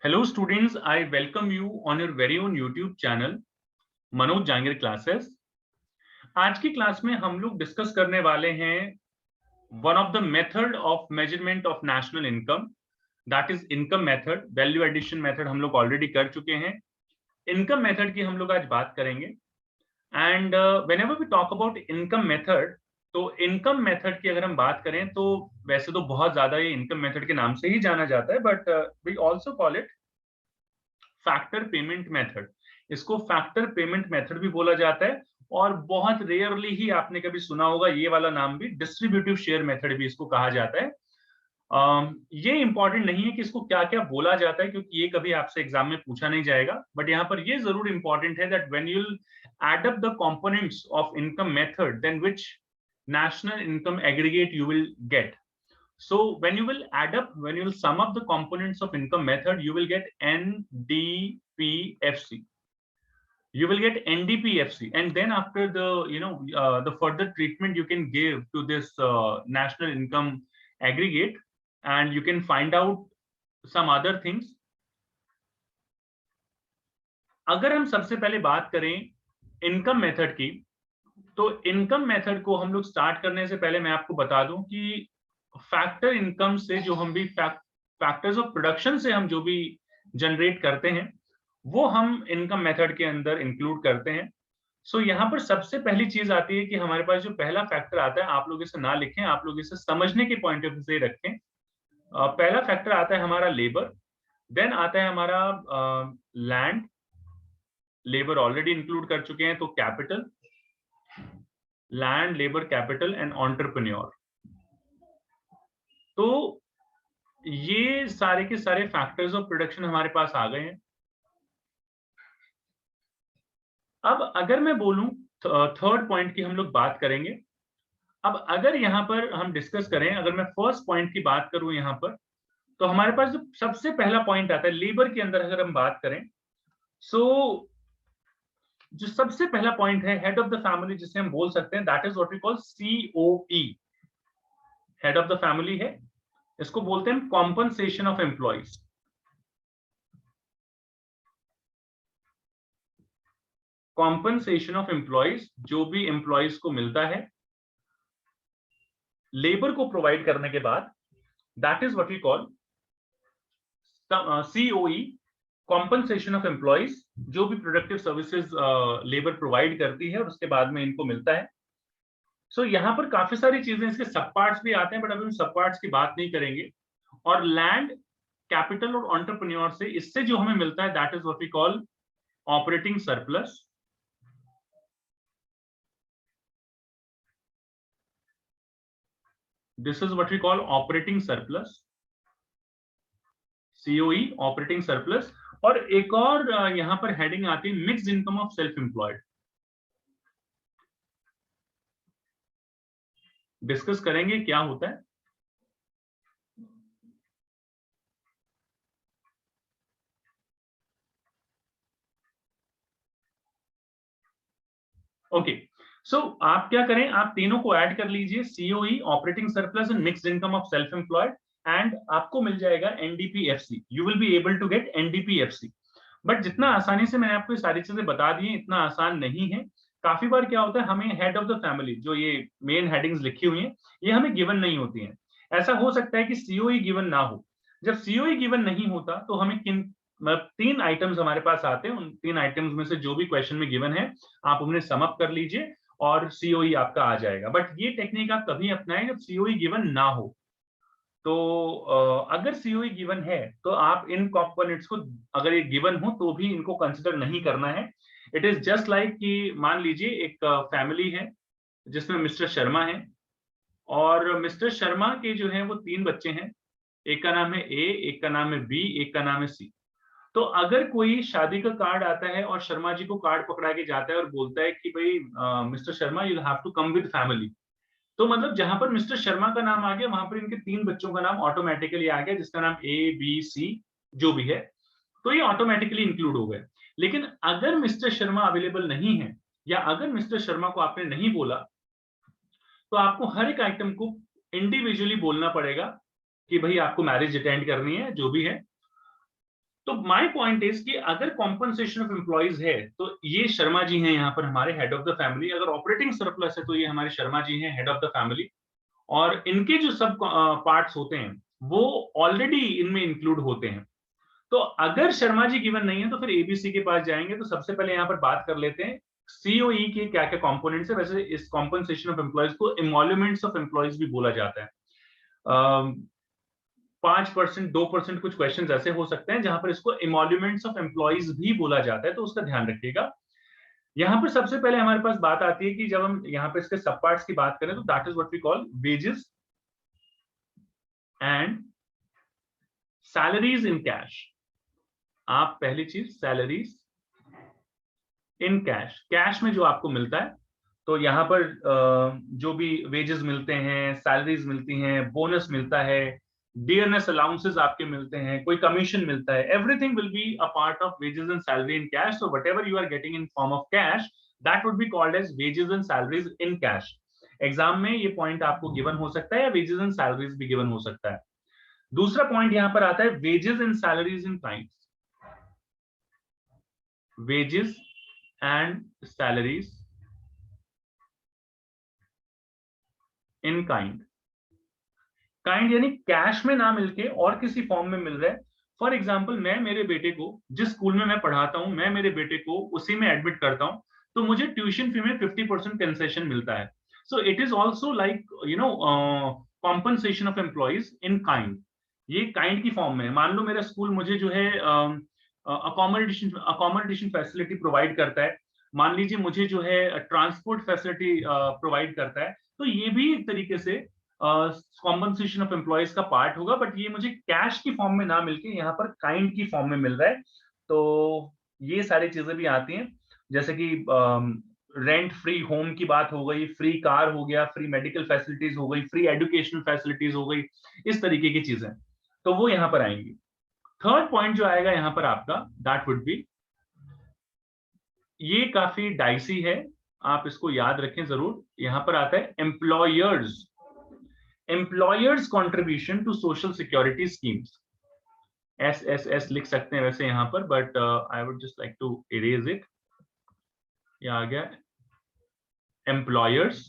Hello students, I welcome you on your very own YouTube channel, Manoj Jangir classes. आज की class में हम लोग डिस्कस करने वाले हैं one of the method of measurement of national income, that is income method. Value addition method हम लोग ऑलरेडी कर चुके हैं। इनकम मेथड की हम लोग आज बात करेंगे। And whenever we talk about income method, तो इनकम मेथड की अगर हम बात करें तो वैसे तो बहुत ज्यादा ये इनकम मेथड के नाम से ही जाना जाता है, but we also call it factor payment method. इसको फैक्टर पेमेंट मेथड भी बोला जाता है, और बहुत रेयरली ही आपने कभी सुना होगा ये वाला नाम भी, डिस्ट्रीब्यूटिव शेयर मेथड भी इसको कहा जाता है। ये इंपॉर्टेंट नहीं है कि इसको क्या क्या बोला जाता है, क्योंकि ये कभी आपसे एग्जाम में पूछा नहीं जाएगा, बट यहाँ पर ये जरूर इंपॉर्टेंट है that when you add up the components of income method, then which national income aggregate you will get. So when you will add up, when you will sum up the components of income method, you will get NDPFC. You will get NDPFC, and then after the the further treatment you can give to this national income aggregate, and you can find out some other things. अगर हम सबसे पहले बात करें income method की, तो income method को हम लोग स्टार्ट करने से पहले मैं आपको बता दूं कि फैक्टर इनकम से जो हम भी फैक्टर्स ऑफ प्रोडक्शन से हम जो भी जनरेट करते हैं वो हम इनकम मेथड के अंदर इंक्लूड करते हैं। सो यहाँ पर सबसे पहली चीज आती है कि हमारे पास जो पहला फैक्टर आता है, आप लोग इसे ना लिखें, आप लोग इसे समझने के पॉइंट ऑफ व्यू से रखें। पहला फैक्टर आता है हमारा लेबर, देन आता है हमारा लैंड, लेबर ऑलरेडी इंक्लूड कर चुके हैं, तो capital, land, labour, capital and entrepreneur. तो ये सारे के सारे फैक्टर्स ऑफ प्रोडक्शन हमारे पास आ गए हैं। अब अगर मैं बोलूं थर्ड पॉइंट की हम लोग बात करेंगे। अब अगर यहां पर हम डिस्कस करें, अगर मैं फर्स्ट पॉइंट की बात करूं यहां पर, तो हमारे पास जो सबसे पहला पॉइंट आता है लेबर के अंदर, अगर हम बात करें, सो जो सबसे पहला पॉइंट है हेड ऑफ द फैमिली, जिसे हम बोल सकते हैं that is what we call COE। Head of the family है, इसको बोलते हैं compensation of employees. Compensation of employees, जो भी एम्प्लॉइज को मिलता है लेबर को प्रोवाइड करने के बाद, that is what we call COE, compensation of employees. जो भी प्रोडक्टिव सर्विसेज लेबर प्रोवाइड करती है और उसके बाद में इनको मिलता है। सो यहाँ पर काफी सारी चीजें, इसके सब पार्ट्स भी आते हैं, बट अभी हम सब पार्ट्स की बात नहीं करेंगे। और लैंड, कैपिटल और एंटरप्रेन्योर से, इससे जो हमें मिलता है that is what we call operating surplus. This is what we call operating surplus, COE, operating surplus. और एक और यहां पर हेडिंग आती है mixed income of self employed. Discuss करेंगे क्या होता है। ओके, सो आप क्या करें, आप तीनों को ऐड कर लीजिए, COE, operating surplus and mixed income of self employed, and आपको मिल जाएगा NDPFC। You will be able to get NDPFC। But जितना आसानी से मैंने आपको ये सारी चीजें बता दी हैं, इतना आसान नहीं है। काफी बार क्या होता है, हमें हेड ऑफ द फैमिली, जो ये मेन हेडिंग्स लिखी हुई हैं, ये हमें गिवन नहीं होती हैं। ऐसा हो सकता है कि COE गिवन ना हो। जब COE गिवन नहीं होता तो हमें किन मतलब तीन आइटम्स हमारे पास आते हैं, उन तीन आइटम्स में से जो भी क्वेश्चन में गिवन है आप उन्हें सम अप कर लीजिए और COE आपका आ जाएगा। बट ये टेक्निक आप तभी अपनाएं जब COE गिवन ना हो। तो अगर COE गिवन है तो आप इन कंपोनेंट्स को, अगर ये गिवन हो तो भी इनको कंसिडर नहीं करना है। इट इज जस्ट लाइक कि मान लीजिए एक फैमिली है जिसमें मिस्टर शर्मा है, और मिस्टर शर्मा के जो है वो तीन बच्चे हैं। एक का नाम है A, एक का नाम है B, एक का नाम है C। तो अगर कोई शादी का कार्ड आता है और शर्मा जी को कार्ड पकड़ा के जाता है और बोलता है कि भाई mister Sharma you have to come with family, तो मतलब जहां पर मिस्टर शर्मा का नाम आ गया वहां पर इनके तीन बच्चों का नाम ऑटोमेटिकली आ गया, जिसका नाम A, B, C जो भी है, तो ये ऑटोमेटिकली इंक्लूड हो गए। लेकिन अगर मिस्टर शर्मा अवेलेबल नहीं है, या अगर मिस्टर शर्मा को आपने नहीं बोला, तो आपको हर एक आइटम को इंडिविजुअली बोलना पड़ेगा कि भाई आपको मैरिज अटेंड करनी है, जो भी है। तो माय पॉइंट इज कि अगर कॉम्पनसेशन ऑफ एम्प्लॉइज है तो ये शर्मा जी हैं यहाँ पर हमारे हेड ऑफ द फैमिली, अगर ऑपरेटिंग सरप्लस है तो ये हमारे शर्मा जी हैं हेड ऑफ द फैमिली, और इनके जो सब पार्ट्स होते हैं वो ऑलरेडी इनमें इंक्लूड होते हैं। तो अगर शर्मा जी गिवन नहीं है तो फिर एबीसी के पास जाएंगे। तो सबसे पहले यहाँ पर बात कर लेते हैं सीओई के क्या क्या कंपोनेंट्स है। वैसे इस कॉम्पनसेशन ऑफ एम्प्लॉइज को इमोल्यूमेंट्स ऑफ एम्प्लॉइज भी बोला जाता है। 5%, 2% कुछ क्वेश्चन ऐसे हो सकते हैं जहां पर इसको इमोल्यूमेंट्स ऑफ एम्प्लॉइज भी बोला जाता है, तो उसका ध्यान रखिएगा। यहाँ पर सबसे पहले हमारे पास बात आती है कि जब हम यहाँ पे इसके सब पार्ट्स की बात करें तो that is what we call wages and salaries in cash. आप पहली चीज सैलरीज इन कैश, कैश में जो आपको मिलता है, तो यहाँ पर जो भी वेजेस मिलते हैं, सैलरीज मिलती हैं, बोनस मिलता है, डियरनेस अलाउंसेस आपके मिलते हैं, कोई कमीशन मिलता है, everything will be a part of wages and salary in cash. So whatever you are getting in form of cash that would be called as wages and salaries in cash. Exam में ये point आपको given हो सकता है या wages and salaries भी given हो सकता है। दूसरा पॉइंट यहां पर आता है wages and salaries in kind, wages and salaries in kind. Kind यानी कैश में ना मिलके और किसी फॉर्म में मिल रहा है। फॉर एग्जाम्पल मैं मेरे बेटे को जिस स्कूल में मैं पढ़ाता हूं, मैं मेरे बेटे को उसी में एडमिट करता हूं, तो मुझे ट्यूशन फी में 50% कंसेशन मिलता है। सो it is also like compensation of employees in kind. ये काइंड की फॉर्म में है। मान लो मेरा स्कूल मुझे जो है अकोमोडेशन फैसिलिटी प्रोवाइड करता है, मान लीजिए मुझे जो है ट्रांसपोर्ट फैसिलिटी प्रोवाइड करता है, तो ये भी एक तरीके से कॉम्पनसेशन ऑफ एम्प्लॉइज का पार्ट होगा, बट ये मुझे कैश की फॉर्म में ना मिलके यहाँ पर काइंड की फॉर्म में मिल रहा है। तो ये सारी चीजें भी आती हैं, जैसे कि रेंट फ्री होम की बात हो गई, फ्री कार हो गया, फ्री मेडिकल फैसिलिटीज हो गई, फ्री एजुकेशनल फैसिलिटीज हो गई, इस तरीके की चीजें, तो वो यहाँ पर आएंगी। थर्ड पॉइंट जो आएगा यहाँ पर आपका दैट वुड बी, ये काफी डाइसी है, आप इसको याद रखें जरूर। यहाँ पर आता है employers contribution to social security schemes. SSS लिख सकते हैं वैसे यहाँ पर, but I would just like to erase it. ये आ गया employers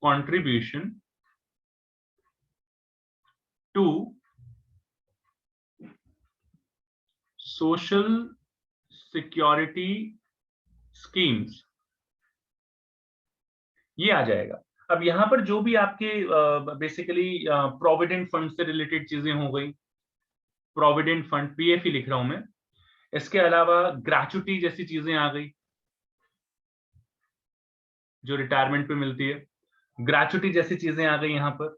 contribution to social security schemes, ये आ जाएगा। अब यहां पर जो भी आपके बेसिकली प्रोविडेंट फंड से रिलेटेड चीजें हो गई, प्रोविडेंट फंड PF ही लिख रहा हूं मैं, इसके अलावा ग्रेचुटी जैसी चीजें आ गई जो रिटायरमेंट पे मिलती है, ग्रेचुटी जैसी चीजें आ गई यहां पर।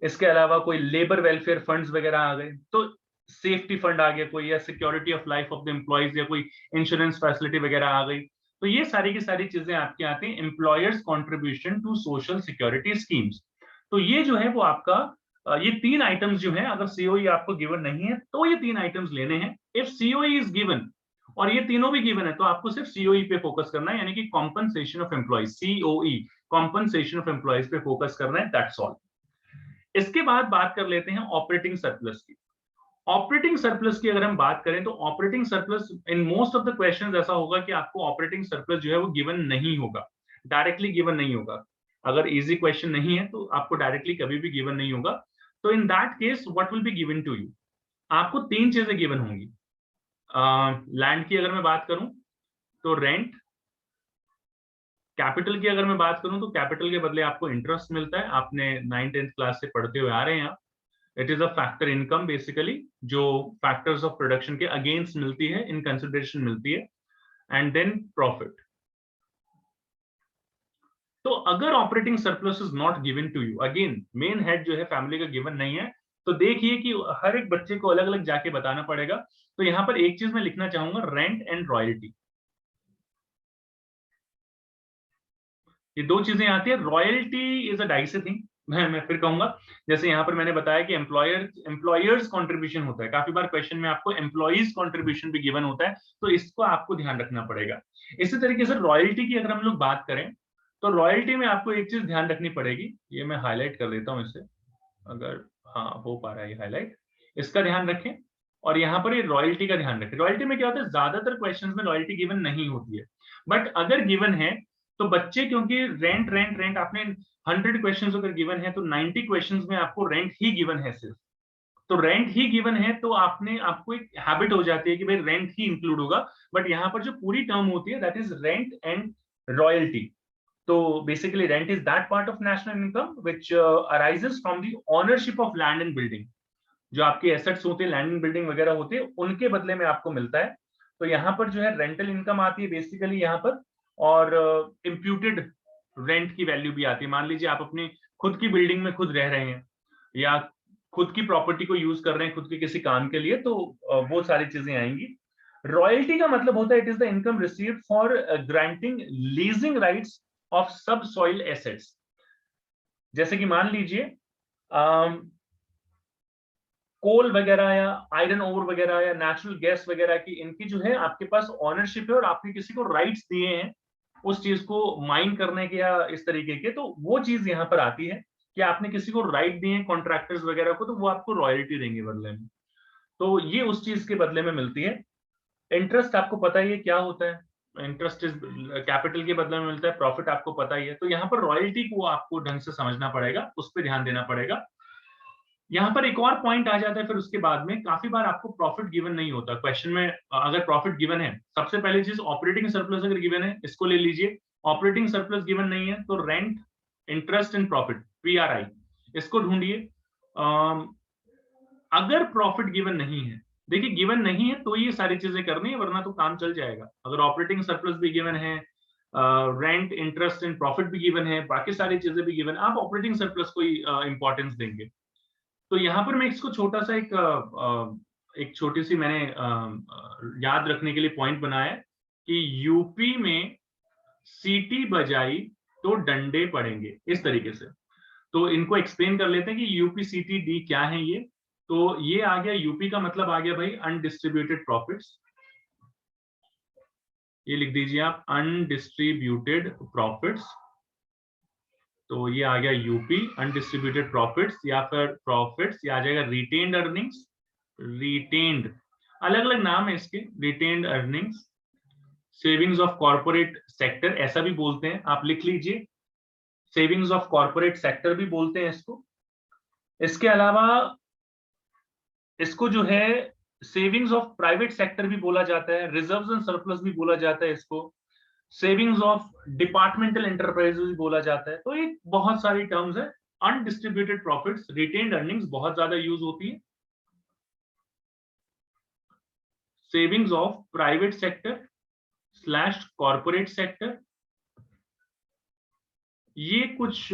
इसके अलावा कोई लेबर वेलफेयर फंड्स वगैरह आ गए, तो सेफ्टी फंड आ गया कोई, या security of life of the employees, या कोई इंश्योरेंस फैसिलिटी वगैरह आ गई। तो ये सारी की सारी चीजें आपके आती हैं employers contribution to social security schemes. तो ये जो है वो आपका ये तीन आइटम्स जो है, अगर सीओई आपको गिवन नहीं है तो ये तीन आइटम्स लेने हैं। इफ सीओई इज गिवन और ये तीनों भी गिवन है तो आपको सिर्फ सीओई पे फोकस करना है, यानी कि compensation of employees, COE compensation of employees पे फोकस करना है, दैट्स ऑल। इसके बाद बात कर लेते हैं ऑपरेटिंग सरप्लस की। ऑपरेटिंग सरप्लस की अगर हम बात करें तो operating surplus in most of the questions ऐसा होगा कि आपको ऑपरेटिंग सरप्लस जो है वो गिवन नहीं होगा, डायरेक्टली गिवन नहीं होगा। अगर इजी क्वेश्चन नहीं है तो आपको डायरेक्टली कभी भी गिवन नहीं होगा। तो in that case what will be given to you, आपको तीन चीजें गिवन होंगी। लैंड की अगर मैं बात करूं तो रेंट, कैपिटल की अगर मैं बात करूं तो कैपिटल के बदले आपको इंटरेस्ट मिलता है, आपने 9th-10th क्लास से पढ़ते हुए आ रहे हैं आप। It is a factor income basically, जो फैक्टर्स ऑफ प्रोडक्शन के अगेंस्ट मिलती है, इन कंसिडरेशन मिलती है, एंड देन प्रॉफिट। तो अगर operating surplus is not given to you, again main head जो है फैमिली का गिवन नहीं है, तो देखिए कि हर एक बच्चे को अलग अलग जाके बताना पड़ेगा। तो यहां पर एक चीज मैं लिखना चाहूंगा, रेंट एंड रॉयल्टी, ये दो चीजें आती है। Royalty is a dicey thing, मैं फिर कहूंगा, जैसे यहां पर मैंने बताया कि एम्प्लॉयर्स कंट्रीब्यूशन होता है, काफी बार क्वेश्चन में आपको एम्प्लॉइज कंट्रीब्यूशन भी गिवन होता है, तो इसको आपको ध्यान रखना पड़ेगा। इसी तरीके से रॉयल्टी की अगर हम लोग बात करें तो रॉयल्टी में आपको एक चीज ध्यान रखनी पड़ेगी, ये मैं हाईलाइट कर देता हूं इसे, अगर हाँ हो पा रहा है ये हाईलाइट। इसका ध्यान रखें। और यहाँ पर ये रॉयल्टी का ध्यान रखें। रॉयल्टी में क्या होता है, ज्यादातर क्वेश्चंस में रॉयल्टी गिवन नहीं होती है, बट अगर गिवन है तो बच्चे, क्योंकि रेंट रेंट रेंट आपने 100 क्वेश्चंस अगर गिवन है तो 90 क्वेश्चंस में आपको रेंट ही गिवन है सिर्फ। तो रेंट ही गिवन है तो आपको एक हैबिट हो जाती है कि भाई रेंट ही इंक्लूड होगा, बट यहाँ पर जो पूरी टर्म होती है that is rent and royalty. तो basically rent is that part of national income which arises from the ownership of land and building. जो आपके एसेट्स होते हैं, लैंड एंड बिल्डिंग वगैरह होते हैं, उनके बदले में आपको मिलता है। तो यहाँ पर जो है रेंटल इनकम आती है बेसिकली यहाँ पर, और इम्प्यूटेड रेंट की वैल्यू भी आती है। मान लीजिए आप अपनी खुद की बिल्डिंग में खुद रह रहे हैं, या खुद की प्रॉपर्टी को यूज कर रहे हैं खुद के किसी काम के लिए, तो वो सारी चीजें आएंगी। रॉयल्टी का मतलब होता है it is the income received for granting leasing rights of sub soil assets. जैसे कि मान लीजिए कोल वगैरह या आयरन ओर वगैरह या नेचुरल गैस वगैरह की, इनकी जो है आपके पास ऑनरशिप है और आपने किसी को राइट्स दिए हैं उस चीज को माइन करने के या इस तरीके के, तो वो चीज यहाँ पर आती है कि आपने किसी को राइट दिए हैं कॉन्ट्रैक्टर्स वगैरह को, तो वो आपको रॉयल्टी देंगे बदले में। तो ये उस चीज के बदले में मिलती है। इंटरेस्ट आपको पता ही है क्या होता है, इंटरेस्ट इज कैपिटल के बदले में मिलता है। प्रॉफिट आपको पता ही है। तो यहाँ पर रॉयल्टी को आपको ढंग से समझना पड़ेगा, उस पर ध्यान देना पड़ेगा। यहाँ पर एक और पॉइंट आ जाता है फिर उसके बाद में, काफी बार आपको प्रॉफिट गिवन नहीं होता क्वेश्चन में। अगर प्रॉफिट गिवन है, सबसे पहली चीज ऑपरेटिंग सरप्लस अगर गिवन है, इसको ले लीजिए। ऑपरेटिंग सरप्लस गिवन नहीं है तो rent, interest and profit, PRI, इसको ढूंढिए। अगर प्रॉफिट गिवन नहीं है, देखिए गिवन नहीं है तो ये सारी चीजें करनी है, वरना तो काम चल जाएगा। अगर ऑपरेटिंग सरप्लस भी गिवन है, रेंट, इंटरेस्ट एंड प्रॉफिट भी गिवन है, बाकी सारी चीजें भी गिवन, आप ऑपरेटिंग सरप्लस को ही इंपॉर्टेंस देंगे। तो यहाँ पर मैं इसको छोटा सा एक छोटी सी मैंने याद रखने के लिए पॉइंट बनाया कि यूपी में सीटी बजाई तो डंडे पड़ेंगे, इस तरीके से। तो इनको एक्सप्लेन कर लेते हैं कि यूपी CTD क्या है ये। तो ये आ गया, यूपी का मतलब आ गया भाई अनडिस्ट्रीब्यूटेड प्रॉफिट्स। ये लिख दीजिए आप, अनडिस्ट्रीब्यूटेड प्रॉफिट्स। तो ये आ गया यूपी, अनडिस्ट्रीब्यूटेड प्रॉफिट्स, या फिर प्रॉफिट्स, ये आ जाएगा रिटेन्ड अर्निंग्स। रिटेन्ड, अलग अलग नाम है इसके, retained earnings, savings of corporate sector ऐसा भी बोलते हैं, आप लिख लीजिए, सेविंग्स ऑफ कॉर्पोरेट सेक्टर भी बोलते हैं इसको। इसके अलावा इसको जो है सेविंग्स ऑफ प्राइवेट सेक्टर भी बोला जाता है, रिजर्व्स एंड सरप्लस भी बोला जाता है इसको, सेविंग्स ऑफ डिपार्टमेंटल एंटरप्राइजेस भी बोला जाता है। तो ये बहुत सारी टर्म्स है। अनडिस्ट्रीब्यूटेड प्रॉफिट्स, रिटेन्ड अर्निंग्स बहुत ज्यादा यूज होती है। Savings of private sector slash corporate sector, ये कुछ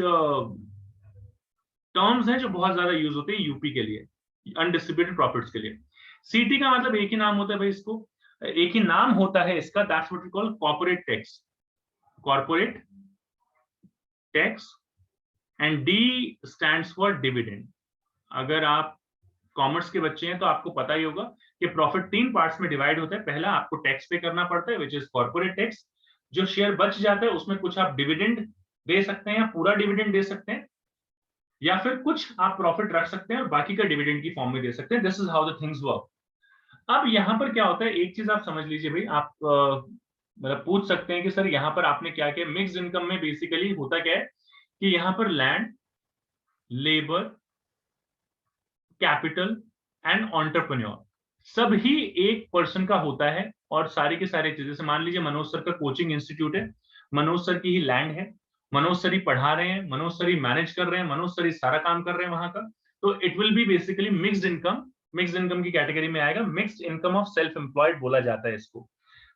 टर्म्स हैं जो बहुत ज्यादा यूज होते हैं यूपी के लिए, अनडिस्ट्रीब्यूटेड प्रॉफिट्स के लिए। सीटी का मतलब एक ही नाम होता है भाई, इसको एक ही नाम होता है इसका, that's what we call corporate tax. Corporate tax and D stands for dividend. अगर आप कॉमर्स के बच्चे हैं तो आपको पता ही होगा कि प्रॉफिट 3 पार्ट्स में डिवाइड होता है। पहला आपको टैक्स पे करना पड़ता है विच इज कॉर्पोरेट टैक्स। जो शेयर बच जाता है उसमें कुछ आप डिविडेंड दे सकते हैं, या पूरा डिविडेंड दे सकते हैं, या फिर कुछ आप प्रॉफिट रख सकते हैं और बाकी का डिविडेंड की फॉर्म में दे सकते हैं। This is how the things work. अब यहाँ पर क्या होता है, एक चीज आप समझ लीजिए भाई, आप मतलब पूछ सकते हैं कि सर यहाँ पर आपने क्या किया। मिक्स्ड इनकम में बेसिकली होता क्या है कि यहाँ पर land, labour, capital and entrepreneur सभी एक पर्सन का होता है, और सारी की सारी चीजें, जैसे मान लीजिए मनोज सर का कोचिंग इंस्टीट्यूट है, मनोज सर की ही लैंड है, मनोज सर ही पढ़ा रहे हैं, मनोज सर ही मैनेज कर रहे हैं, मनोज सर ही सारा काम कर रहे हैं वहां का। तो it will be basically mixed income. Mixed income की कैटेगरी में आएगा। Mixed income of self employed बोला जाता है इसको।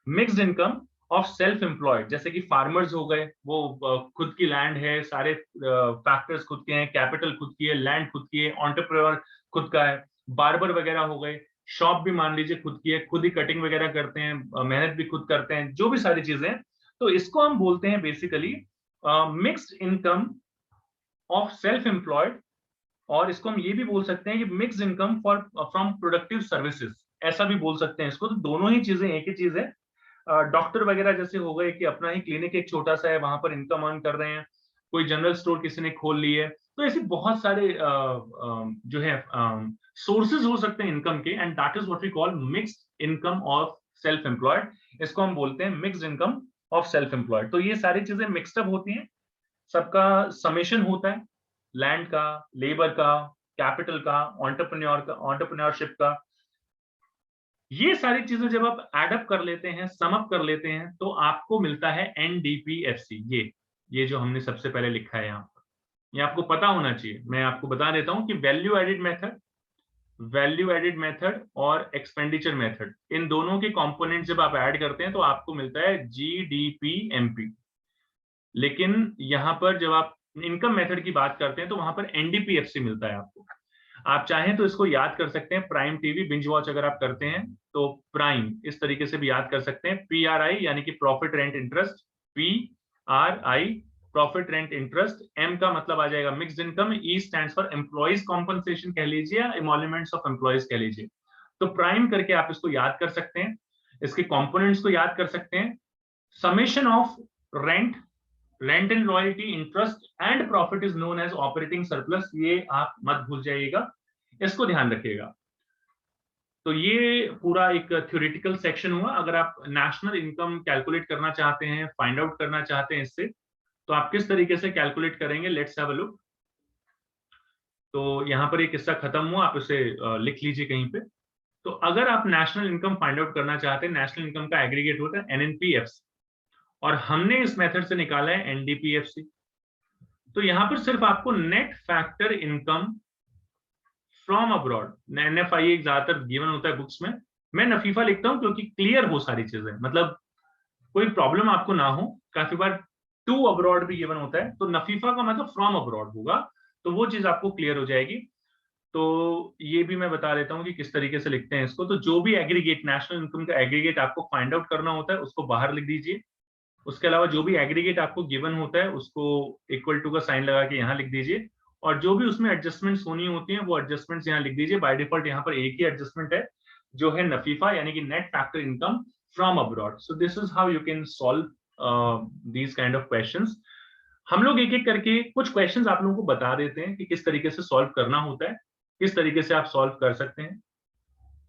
Mixed income of self employed, जैसे कि फार्मर्स हो गए, वो खुद की लैंड है, सारे फैक्टर्स खुद के हैं, कैपिटल खुद की है, लैंड खुद की है, एंटरप्रेन्योर खुद का है, बार्बर वगैरह हो गए, शॉप भी मान लीजिए खुद की है, खुद ही कटिंग वगैरह करते हैं, मेहनत भी खुद करते हैं, जो भी सारी चीजें हैं। तो इसको हम बोलते हैं basically mixed income of self employed, और इसको हम ये भी बोल सकते हैं कि mixed income for from productive services, ऐसा भी बोल सकते हैं इसको। तो दोनों ही चीजें एक ही चीज है। डॉक्टर वगैरह जैसे हो गए कि अपना ही क्लिनिक एक छोटा सा है, वहां पर इनकम अर्न कर रहे हैं, कोई जनरल स्टोर किसी ने खोल ली है, तो ऐसे बहुत सारे जो है सोर्सेज हो सकते हैं इनकम के, and that is what we call mixed income of self employed. इसको हम बोलते हैं mixed income of self employed. तो ये सारी चीजें मिक्स्ड अप होती हैं, सबका समेशन होता है, लैंड का, लेबर का, कैपिटल का, एंटरप्रेन्योरशिप का। ये सारी चीजें जब आप एडअप कर लेते हैं, सम अप कर लेते हैं, तो आपको मिलता है एनडीपीएफसी। ये जो हमने सबसे पहले लिखा है यहाँ पर, ये आपको पता होना चाहिए। मैं आपको बता देता हूं कि वैल्यू एडिड मेथड और एक्सपेंडिचर मेथड, इन दोनों के कंपोनेंट जब आप ऐड करते हैं तो आपको मिलता है जीडीपीएमपी। लेकिन यहां पर जब आप इनकम मेथड की बात करते हैं तो वहां पर एनडीपीएफसी मिलता है आपको। आप चाहें तो इसको याद कर सकते हैं, प्राइम टीवी बिंज वॉच अगर आप करते हैं तो प्राइम इस तरीके से भी याद कर सकते हैं, पीआरआई यानी कि profit rent interest, PRI profit rent interest, M का मतलब आ जाएगा mixed income, E stands for employees compensation कह लीजिए या इमोल्यूमेंट्स ऑफ एम्प्लॉइज कह लीजिए। तो प्राइम करके आप इसको याद कर सकते हैं, इसके कंपोनेंट्स को याद कर सकते हैं। Summation of rent and royalty, interest and profit is known as operating surplus. ये आप मत भूल जाइएगा, इसको ध्यान रखिएगा। तो ये पूरा एक थ्योरेटिकल सेक्शन हुआ। अगर आप नेशनल इनकम कैलकुलेट करना चाहते हैं, फाइंड आउट करना चाहते हैं इससे, तो आप किस तरीके से कैलकुलेट करेंगे, लेट्स हैव अ लुक। तो यहाँ पर एक किस्सा खत्म हुआ, आप इसे लिख लीजिए कहीं पे। तो अगर आप नेशनल इनकम फाइंड आउट करना चाहते हैं, नेशनल इनकम का एग्रीगेट होता है एनएनपीएफसी, और हमने इस मेथड से निकाला है एनडीपीएफसी। तो यहां पर सिर्फ आपको net factor income from abroad, NFI ज्यादातर गिवन होता है बुक्स में, मैं नफीफा लिखता हूं क्योंकि क्लियर हो सारी चीजें, मतलब कोई प्रॉब्लम आपको ना हो। काफी बार टू अब्रॉड भी गिवन होता है, तो नफीफा का मतलब फ्रॉम अब्रॉड होगा, तो वो चीज आपको क्लियर हो जाएगी। तो ये भी मैं बता देता हूँ कि किस तरीके से लिखते हैं इसको। तो जो भी एग्रीगेट, नेशनल इनकम का एग्रीगेट आपको फाइंड आउट करना होता है उसको बाहर लिख दीजिए। उसके अलावा जो भी एग्रीगेट आपको गिवन होता है उसको इक्वल टू का साइन लगा के यहाँ लिख दीजिए, और जो भी उसमें एडजस्टमेंट्स होनी होती हैं वो एडजस्टमेंट्स यहाँ लिख दीजिए। बाय डिफॉल्ट यहाँ पर एक ही एडजस्टमेंट है जो है नफीफा, यानी कि net factor income from abroad. So this is how you can solve these kind of questions. हम लोग एक एक करके कुछ क्वेश्चंस आप लोगों को बता देते हैं कि किस तरीके से सॉल्व करना होता है, किस तरीके से आप सॉल्व कर सकते हैं।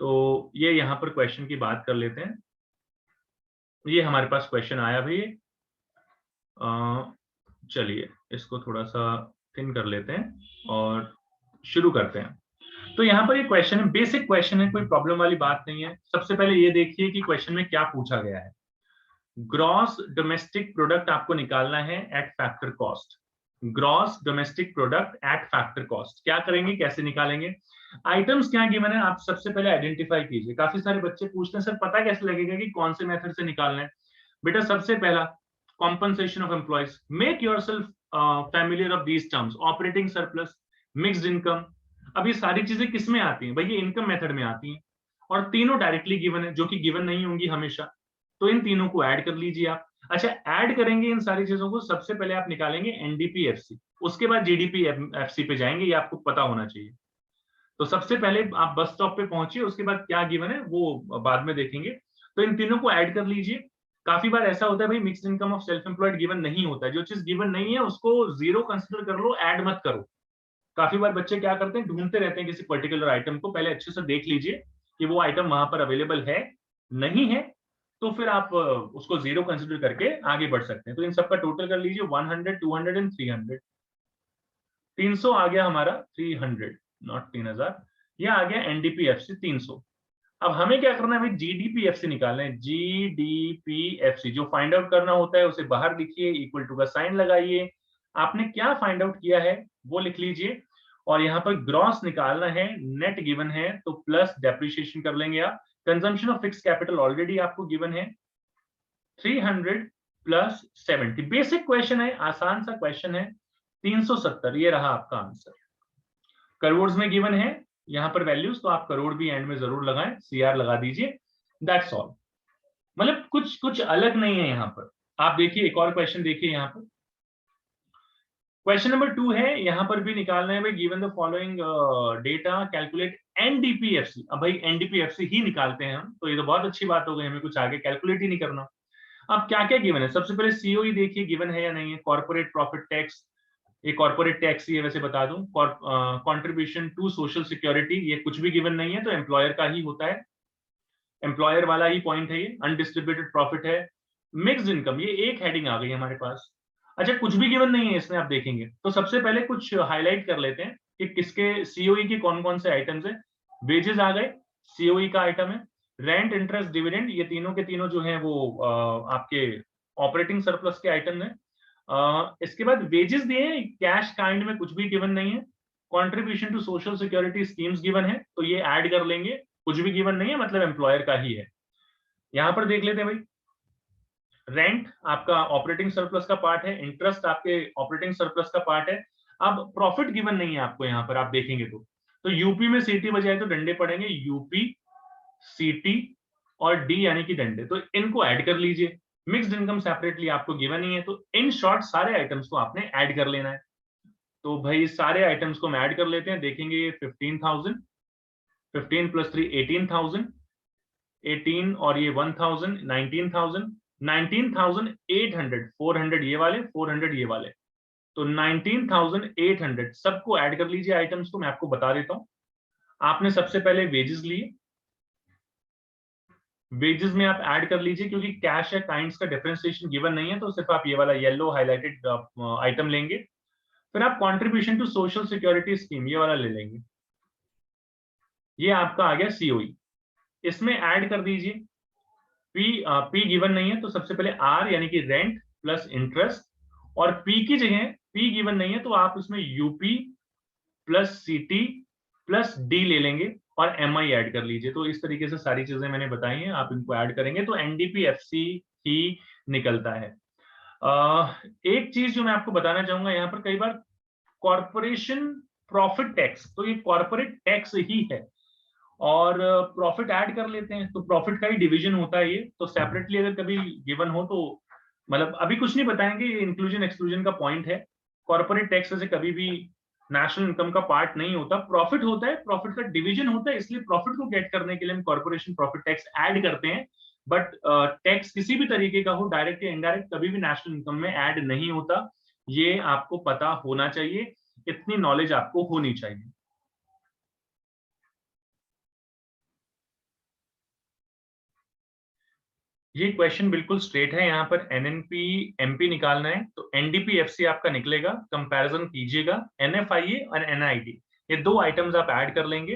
तो ये यहाँ पर क्वेश्चन की बात कर लेते हैं। ये हमारे पास क्वेश्चन आया भाई, चलिए इसको थोड़ा सा थिन कर लेते हैं और शुरू करते हैं। तो यहाँ पर ये क्वेश्चन है, बेसिक क्वेश्चन है, कोई प्रॉब्लम वाली बात नहीं है। सबसे पहले ये देखिए कि क्वेश्चन में क्या पूछा गया है। ग्रॉस डोमेस्टिक प्रोडक्ट आपको निकालना है eight factor cost. Gross domestic product at factor cost क्या करेंगे, कैसे निकालेंगे? आइटम्स क्या गिवन है आप सबसे पहले आइडेंटिफाई कीजिए। काफी सारे बच्चे पूछते हैं सर पता कैसे लगेगा कि कौन से मेथड से निकालना है। बेटा सबसे पहला compensation of employees, make yourself familiar of these terms, operating surplus, mixed income। अब ये सारी चीजें किस में आती हैं भाई, ये इनकम मेथड में आती हैं, और तीनों डायरेक्टली गिवन है, जो कि गिवन नहीं होंगी हमेशा। तो इन तीनों को ऐड कर लीजिए आप। अच्छा, ऐड करेंगे इन सारी चीजों को, सबसे पहले आप निकालेंगे एनडीपीएफसी, उसके बाद जीडीपीएफसी पे जाएंगे, ये आपको पता होना चाहिए। तो सबसे पहले आप बस स्टॉप पे पहुंचिए, उसके बाद क्या गिवन है वो बाद में देखेंगे। तो इन तीनों को ऐड कर लीजिए। काफी बार ऐसा होता है भाई mixed income of self employed given नहीं होता है, जो चीज गिवन नहीं है उसको जीरो कंसिडर कर लो, ऐड मत करो। काफी बार बच्चे क्या करते हैं, ढूंढते रहते हैं किसी पर्टिकुलर आइटम को, पहले अच्छे से देख लीजिए कि वो आइटम वहां पर अवेलेबल है, नहीं है तो फिर आप उसको जीरो कंसिडर करके आगे बढ़ सकते हैं। तो इन सबका टोटल कर लीजिए 100, 200 एंड 300। 300 आ गया हमारा, 300 नॉट 3000, ये आ गया एनडीपीएफसी 300। अब हमें क्या करना है भाई, जीडीपीएफसी निकालना है। जीडीपीएफसी जो फाइंड आउट करना होता है उसे बाहर लिखिए, इक्वल टू का साइन लगाइए। आपने क्या फाइंड आउट किया है वो लिख लीजिए, और यहाँ पर ग्रॉस निकालना है, नेट गिवन है तो प्लस डेप्रिसिएशन कर लेंगे आप। Consumption of fix capital already आपको गिवन है, 300 प्लस 70। बेसिक क्वेश्चन है, आसान सा क्वेश्चन है। 370 ये रहा आपका आंसर। करोड़ में गिवन है यहां पर वैल्यूज, तो आप करोड़ भी एंड में जरूर लगाएं, सीआर लगा दीजिए, दैट्स ऑल। मतलब कुछ कुछ अलग नहीं है यहां पर। आप देखिए एक और क्वेश्चन देखिए यहाँ पर, क्वेश्चन नंबर 2 है, यहां पर भी निकालना है भाई, given the following data calculate NDPFC. अब भाई एनडीपीएफसी ही निकालते हैं हम, तो ये तो बहुत अच्छी बात हो गई, हमें कुछ आगे कैलकुलेट ही नहीं करना। अब क्या क्या गिवन है, सबसे पहले सीओई देखिए गिवन है या नहीं है, कॉर्पोरेट प्रॉफिट टैक्स, ये कॉर्पोरेट टैक्स ही है, वैसे बता दूं। कंट्रीब्यूशन टू सोशल सिक्योरिटी, ये कुछ भी गिवन नहीं है, तो एम्प्लॉयर का ही होता है, एम्प्लॉयर वाला ही पॉइंट है ये। अनडिस्ट्रीब्यूटेड प्रॉफिट है। मिक्स्ड इनकम, ये एक हेडिंग आ गई हमारे पास। अच्छा, कुछ भी गिवन नहीं है इसमें, आप देखेंगे तो सबसे पहले कुछ हाईलाइट कर लेते हैं कि किसके सीओई के कौन कौन से आइटम्स है। वेजेस आ गए, सीओई का आइटम है। रेंट, इंटरेस्ट, डिविडेंड, ये तीनों के तीनों जो है वो आपके ऑपरेटिंग सरप्लस के आइटम है। इसके बाद वेजेस दिए हैं, कैश काइंड में कुछ भी गिवन नहीं है। Contribution to social security schemes given है, तो ये ऐड कर लेंगे। कुछ भी गिवन नहीं है, मतलब एम्प्लॉयर का ही है। यहां पर देख लेते हैं भाई, रेंट आपका ऑपरेटिंग सरप्लस का पार्ट है, इंटरेस्ट आपके ऑपरेटिंग सरप्लस का पार्ट है। अब प्रॉफिट गिवन नहीं है आपको, यहां पर आप देखेंगे तो यूपी में सीटी बजाए तो डंडे पड़ेंगे, यूपी, सीटी और डी यानी कि डंडे, तो इनको ऐड कर लीजिए। मिक्स्ड इनकम सेपरेटली आपको गिवन नहीं है, तो इन शॉर्ट सारे आइटम्स को आपने ऐड कर लेना है। तो भाई सारे आइटम्स को हम ऐड कर लेते हैं, देखेंगे ये 15,000, 15 प्लस 3 18,000, 18 और ये 1,000 19,000, 19,800, 400 ये वाले, 400 ये वाले, तो 19,800 सबको ऐड कर लीजिए आइटम्स को। मैं आपको बता देता हूं, आपने सबसे पहले वेजेस लिए, वेजेस में आप ऐड कर लीजिए, क्योंकि कैश या काइंड्स का डिफरेंशिएशन गिवन नहीं है, तो सिर्फ आप ये वाला येलो हाईलाइटेड आइटम लेंगे। फिर आप contribution to social security scheme ये वाला ले लेंगे, ये आपका आ गया सीओई। इसमें ऐड कर दीजिए पी गिवन नहीं है, तो सबसे पहले आर यानी कि रेंट प्लस इंटरेस्ट, और पी की जगह पी गिवन नहीं है तो आप उसमें यूपी प्लस सीटी प्लस डी ले लेंगे और एमआई ऐड कर लीजिए। तो इस तरीके से सारी चीजें मैंने बताई हैं, आप इनको ऐड करेंगे तो एनडीपीएफसी ही निकलता है। एक चीज जो मैं आपको बताना चाहूंगा, यहाँ पर कई बार कॉरपोरेशन प्रॉफिट टैक्स, तो ये कॉर्पोरेट टैक्स ही है, और प्रॉफिट ऐड कर लेते हैं, तो प्रॉफिट का ही डिवीजन होता है ये। तो सेपरेटली अगर कभी गिवन हो तो, मतलब अभी कुछ नहीं बताएंगे, ये इंक्लूजन एक्सक्लूजन का पॉइंट है। कॉर्पोरेट टैक्स से कभी भी नेशनल इनकम का पार्ट नहीं होता, प्रॉफिट होता है, प्रॉफिट का डिवीजन होता है, इसलिए प्रॉफिट को गेट करने के लिए हम कॉर्पोरेशन प्रॉफिट टैक्स ऐड करते हैं। बट टैक्स किसी भी तरीके का हो, डायरेक्ट या इनडायरेक्ट, कभी भी नेशनल इनकम में ऐड नहीं होता, ये आपको पता होना चाहिए, इतनी नॉलेज आपको होनी चाहिए। ये क्वेश्चन बिल्कुल स्ट्रेट है, यहाँ पर एनएनपी एमपी निकालना है, तो एनडीपीएफसी आपका निकलेगा। कंपैरिजन कीजिएगा, एनएफआईए और एनआईटी, ये दो आइटम्स आप ऐड कर लेंगे।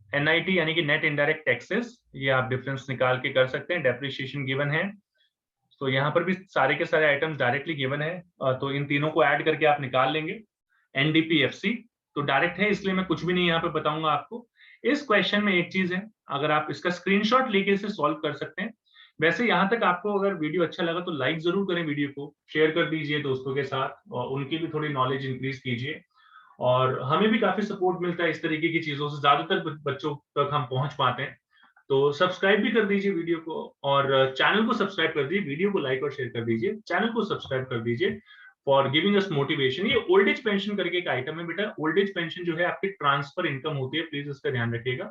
एनआईटी यानी कि नेट इनडायरेक्ट टैक्सेस, ये आप डिफरेंस निकाल के कर सकते हैं। डेप्रिसिएशन गिवन है, तो यहाँ पर भी सारे के सारे आइटम्स डायरेक्टली गिवन है, तो इन तीनों को ऐड करके आप निकाल लेंगे। एनडीपीएफसी तो डायरेक्ट है, इसलिए मैं कुछ भी नहीं यहाँ पे बताऊंगा आपको। इस क्वेश्चन में एक चीज है, अगर आप इसका स्क्रीनशॉट लेके इसे सॉल्व कर सकते हैं। वैसे यहाँ तक आपको अगर वीडियो अच्छा लगा तो लाइक जरूर करें, वीडियो को शेयर कर दीजिए दोस्तों के साथ, और उनकी भी थोड़ी नॉलेज इंक्रीज कीजिए, और हमें भी काफी सपोर्ट मिलता है इस तरीके की चीजों से, ज्यादातर बच्चों तक हम पहुंच पाते हैं। तो सब्सक्राइब भी कर दीजिए वीडियो को, और चैनल को सब्सक्राइब कर दीजिए, वीडियो को लाइक और शेयर कर दीजिए, चैनल को सब्सक्राइब कर दीजिए फॉर गिविंग अस मोटिवेशन। ये ओल्ड एज पेंशन करके एक आइटम है बेटा, ओल्ड एज पेंशन जो है आपकी ट्रांसफर इनकम होती है, प्लीज इसका ध्यान रखिएगा,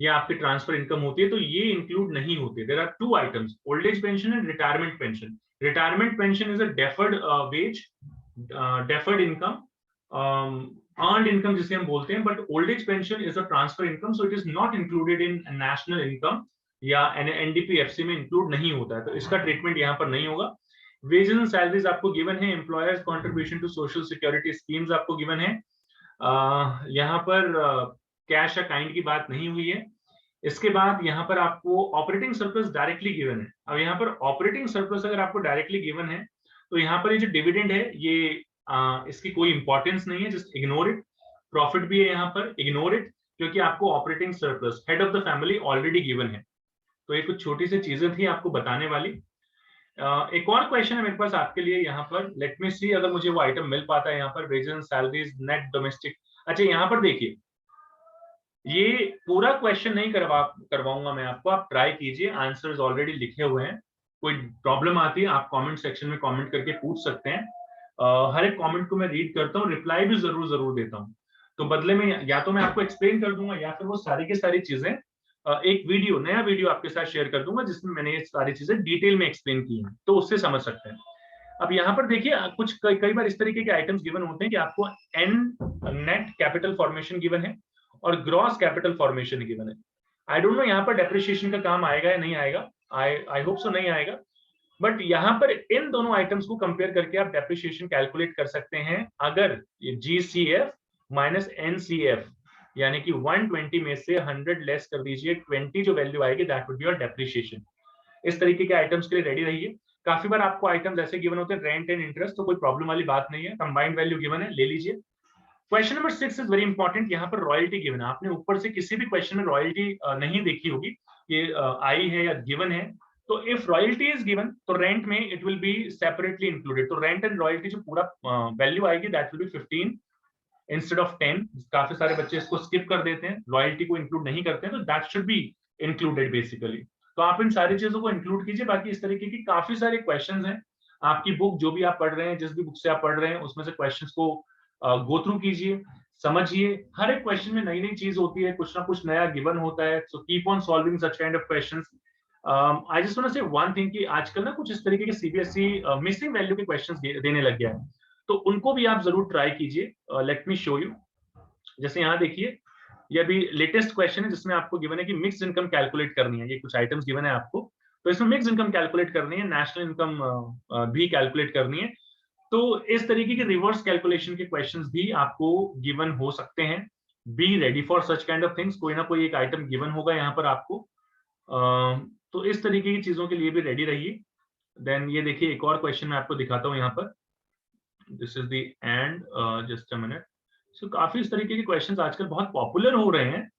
ये आपकी ट्रांसफर इनकम होती है, तो ये इंक्लूड नहीं होते। There are two items, old age pension and retirement pension. Retirement pension is a deferred wage, deferred income, earned income जिसे हम बोलते हैं, but old age pension is a transfer income, so it is not included in national income, या NDPFC में include नहीं होता है, तो इसका ट्रीटमेंट यहाँ पर नहीं होगा। वेजेस एंड सैलरीज आपको गिवन है, employers contribution to social security schemes आपको गिवन है। यहाँ पर कैश या काइंड की बात नहीं हुई है। इसके बाद यहाँ पर आपको ऑपरेटिंग सरप्लस डायरेक्टली गिवन है। अब यहाँ पर ऑपरेटिंग सरप्लस अगर आपको डायरेक्टली गिवन है, तो यहाँ पर ये जो डिविडेंड है, ये इसकी कोई इंपॉर्टेंस नहीं है, जस्ट इग्नोर इट। प्रॉफिट भी है यहाँ पर, इग्नोर इट, क्योंकि आपको operating surplus head of the family already given है। तो ये कुछ छोटी सी चीजें थी आपको बताने वाली। एक और क्वेश्चन है मेरे पास आपके लिए यहाँ पर, लेट मी सी अगर मुझे वो आइटम मिल पाता है यहाँ पर, wages and salaries net domestic. अच्छा, यहाँ पर देखिए, ये पूरा क्वेश्चन नहीं करवाऊंगा मैं आपको, आप ट्राई कीजिए, आंसर्स ऑलरेडी लिखे हुए हैं। कोई प्रॉब्लम आती है आप कमेंट सेक्शन में कमेंट करके पूछ सकते हैं, हर एक कमेंट को मैं रीड करता हूँ, रिप्लाई भी जरूर देता हूँ। तो बदले में या तो मैं आपको एक्सप्लेन कर दूंगा, या फिर वो सारी की सारी चीजें एक वीडियो, नया वीडियो आपके साथ शेयर कर दूंगा, जिसमें मैंने ये सारी चीजें डिटेल में एक्सप्लेन की हैं, तो उससे समझ सकते हैं। अब यहाँ पर देखिए कुछ कई बार इस तरीके के आइटम्स गिवन होते हैं कि आपको an net capital formation given है और ग्रॉस कैपिटल फॉर्मेशन गिवन है। आई डोंट नो यहाँ पर डेप्रिसिएशन का काम आएगा या नहीं आएगा, आई होप सो नहीं आएगा, बट यहाँ पर इन दोनों आइटम्स को कंपेयर करके आप डेप्रिसिएशन कैलकुलेट कर सकते हैं। अगर ये GCF माइनस NCF यानी कि 120 में से 100 लेस कर दीजिए, 20 जो वैल्यू आएगी that would be your depreciation. इस तरीके के आइटम्स के लिए रेडी रहिए। काफी बार आपको आइटम्स ऐसे गिवन होते हैं रेंट एंड इंटरेस्ट, तो कोई प्रॉब्लम वाली बात नहीं है, कंबाइंड वैल्यू गिवन है, ले लीजिए। Question number 6 is very important. यहाँ पर रॉयल्टी गिवन है, आपने ऊपर से किसी भी क्वेश्चन में रॉयल्टी नहीं देखी होगी, ये आई है या गिवन है। तो इफ रॉयल्टी इज गिवन तो रेंट में it will be separately included. तो रेंट एंड रॉयल्टी जो पूरा वैल्यू आएगी that will be 15 instead of 10। काफी सारे बच्चे इसको स्किप कर देते हैं, रॉयल्टी को इंक्लूड नहीं करते हैं, तो that should be included basically. तो आप इन सारी चीजों को इंक्लूड कीजिए। बाकी इस तरीके की काफी सारे क्वेश्चंस हैं, आपकी बुक जो भी आप पढ़ रहे हैं, जिस भी बुक से आप पढ़ रहे हैं उसमें से क्वेश्चंस को गो थ्रू कीजिए, समझिए। हर एक क्वेश्चन में नई नई चीज होती है, कुछ ना कुछ नया गिवन होता है। So keep on solving such kind of questions. I just want to say one thing कि आजकल ना कुछ इस तरीके के CBSE मिसिंग वैल्यू के क्वेश्चंस देने लग गया है, तो उनको भी आप जरूर ट्राई कीजिए। Let me show you. जैसे यहाँ देखिए, ये अभी लेटेस्ट क्वेश्चन है जिसमें आपको गिवन है कि मिक्स्ड इनकम कैलकुलेट करनी है। ये कुछ आइटम्स गिवन है आपको, तो इसमें मिक्स्ड इनकम कैलकुलेट करनी है, नेशनल इनकम भी कैलकुलेट करनी है। तो इस तरीके के रिवर्स कैलकुलेशन के क्वेश्चंस भी आपको गिवन हो सकते हैं। Be ready for such kind of things. कोई ना कोई एक आइटम गिवन होगा यहाँ पर आपको, तो इस तरीके की चीजों के लिए भी रेडी रहिए। देन ये देखिए एक और क्वेश्चन मैं आपको दिखाता हूँ यहाँ पर। This is the end, just a minute. So काफी इस तरीके के क्वेश्चंस आजकल बहुत पॉपुलर हो रहे हैं,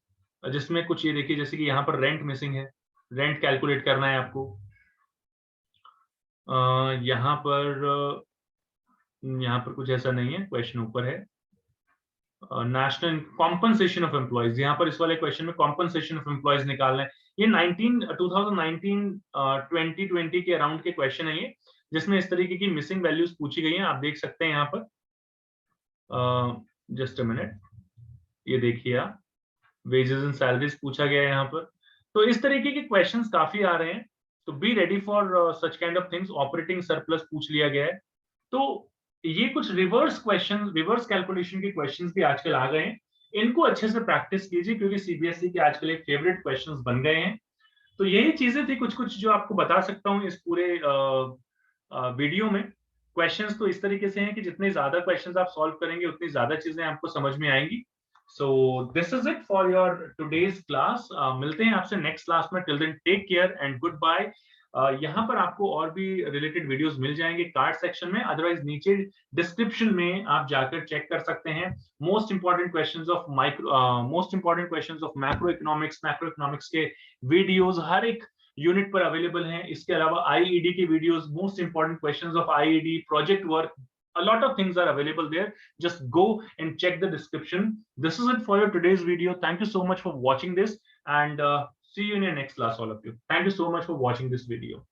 जिसमें कुछ ये देखिए, जैसे कि यहाँ पर रेंट मिसिंग है, रेंट कैलकुलेट करना है आपको। यहाँ पर कुछ ऐसा नहीं है, क्वेश्चन ऊपर है। नेशनल कॉम्पनसेशन ऑफ एम्प्लॉयज, यहाँ पर इस वाले क्वेश्चन में कॉम्पनसेशन ऑफ एम्प्लॉयज निकालना है। ये 2019 के अराउंड के क्वेश्चन है ये, जिसमें इस तरीके की मिसिंग वैल्यूज पूछी गई हैं। आप देख सकते हैं यहाँ पर, जस्ट अ मिनट, ये देखिए आप, वेजेस एंड सैलरीज पूछा गया है यहाँ पर। तो इस तरीके के क्वेश्चंस काफी आ रहे हैं, तो be ready for such kind of things. Operating surplus पूछ लिया गया है। तो ये कुछ रिवर्स क्वेश्चन, रिवर्स कैलकुलेशन के क्वेश्चंस भी आजकल आ गए हैं। इनको अच्छे से प्रैक्टिस कीजिए, क्योंकि CBSE के आजकल एक फेवरेट क्वेश्चंस बन गए हैं। तो यही चीजें थी कुछ कुछ जो आपको बता सकता हूँ इस पूरे वीडियो में। क्वेश्चंस तो इस तरीके से हैं कि जितने ज्यादा क्वेश्चंस आप सॉल्व करेंगे उतनी ज्यादा चीजें आपको समझ में आएंगी। So this is it for your today's class. मिलते हैं आपसे नेक्स्ट क्लास में। Till then take care and good bye. यहाँ पर आपको और भी रिलेटेड वीडियोस मिल जाएंगे कार्ड सेक्शन में, अदरवाइज नीचे डिस्क्रिप्शन में आप जाकर चेक कर सकते हैं। Most important questions of macro economics के वीडियोस हर एक यूनिट पर अवेलेबल हैं। इसके अलावा IED की videos, most important questions of IED, project work, a lot of things are available there. Just go and check the description. This is it for your today's video. Thank you so much for watching this, and see you in your next class, all of you. Thank you so much for watching this video.